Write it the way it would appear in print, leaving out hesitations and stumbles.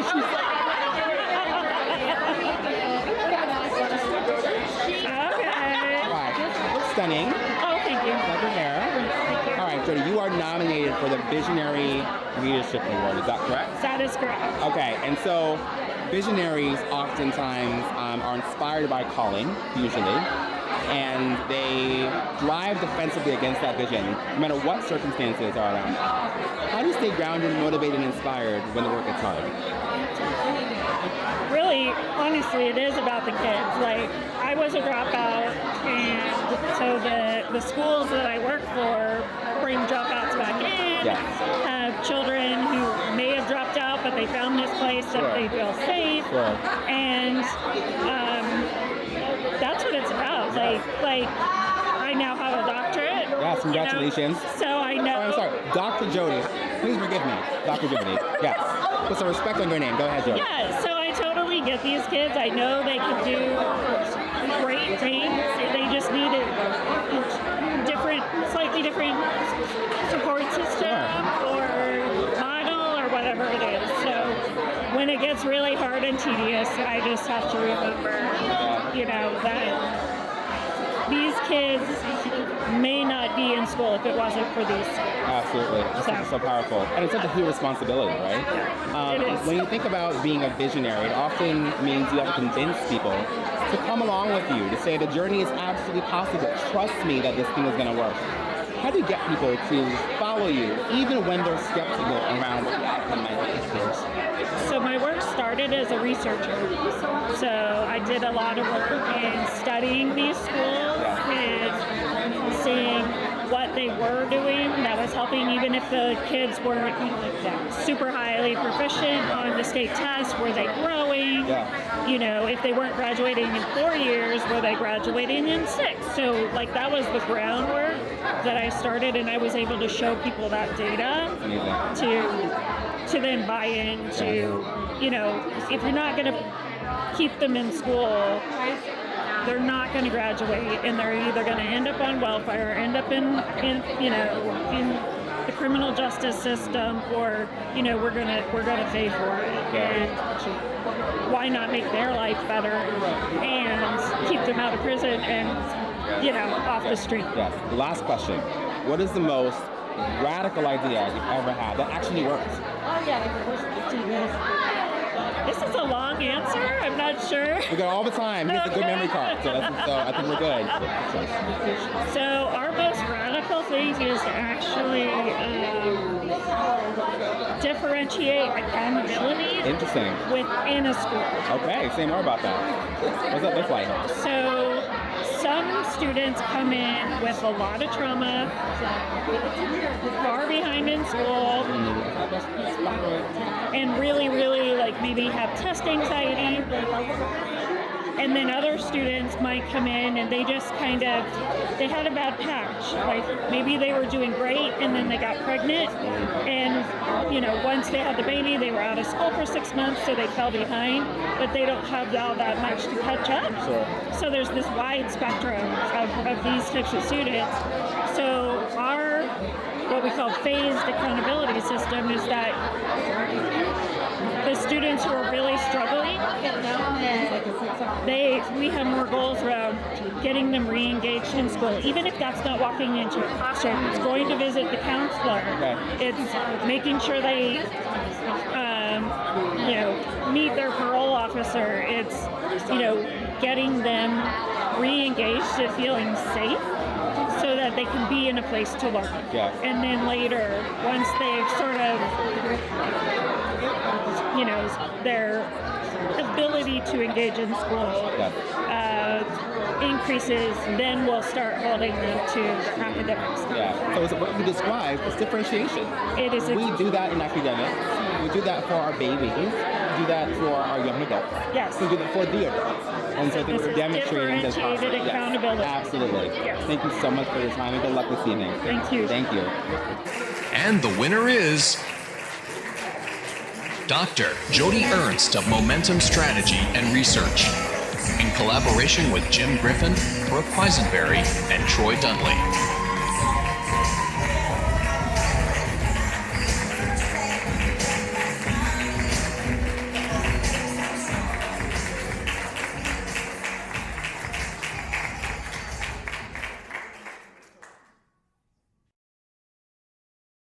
Okay. All right. Looks stunning. Oh, thank you. Love your hair. All right, Jody, you are nominated for the Visionary Leadership Award. Is that correct? That is correct. Okay, and so visionaries oftentimes are inspired by calling, usually, and they drive defensively against that vision, no matter what circumstances are around. How do you stay grounded, motivated, and inspired when the work gets hard? Really, honestly, it is about the kids. Like, I was a dropout, and so the schools that I work for bring dropouts back in, Yes. have children who may have dropped out, but they found this place that Sure. they feel safe, Sure. and that's what it's about. Like I now have a doctorate. Yes, congratulations. You know? So I know. Oh, I'm sorry, Dr. Jody. Please forgive me, Dr. Jody. Yes. Put some respect on your name. Go ahead, Jody. Yeah, so I totally get these kids. I know they can do great things. They just need a slightly different support system or model or whatever it is. So when it gets really hard and tedious, I just have to remember, that these kids may not be in school if it wasn't for these. Absolutely. It's so powerful. And it's such a huge responsibility, right? It is. When you think about being a visionary, it often means you have to convince people to come along with you, to say the journey is absolutely possible. Trust me that this thing is going to work. How do you get people to follow you, even when they're skeptical around what the outcome might be? So my work started as a researcher. So I did a lot of work in studying these schools and seeing what they were doing that was helping, even if the kids weren't super highly proficient on the state test. Were they growing? Yeah. If they weren't graduating in 4 years, were they graduating in 6? So that was the groundwork that I started, and I was able to show people that data to then buy into, if you're not going to keep them in school, they're not going to graduate, and they're either going to end up on welfare, end up in the criminal justice system, or we're gonna pay for it. And why not make their life better and keep them out of prison and off the street? Yes. Last question. What is the most radical idea you've ever had that actually works? This is a long answer. I'm not sure. We got all the time. Here's a good memory card. So I think we're good. So our most radical thing is to actually differentiate accountability Interesting. within a school. Okay, say more about that. What's that look like? So some students come in with a lot of trauma, far behind in school, and really, maybe have test anxiety. And then other students might come in and they just they had a bad patch. Like maybe they were doing great and then they got pregnant. And, once they had the baby, they were out of school for 6 months, so they fell behind. But they don't have all that much to catch up. Sure. So there's this wide spectrum of these types of students. So our, what we call phased accountability system is that the students who are really struggling, we have more goals around getting them re-engaged in school. Even if that's not walking into a classroom, it's going to visit the counselor. Okay. It's making sure they, meet their parole officer. It's, getting them re-engaged to feeling safe, so that they can be in a place to learn. Yeah. And then later, once they've sort of, their ability to engage in school increases, then we'll start holding them to academics. Yeah. So it's what you described is differentiation. It is. We do that in academics. We do that for our babies. We do that for our young adults. Yes. We do that for the adults. And so This we're is demonstrating this differentiated accountability. Yes, absolutely. Yes. Thank you so much for your time and good luck this evening. Thank you. Thank you. And the winner is Dr. Jody Ernst of Momentum Strategy and Research, in collaboration with Jim Griffin, Brooke Quisenberry, and Troy Dudley.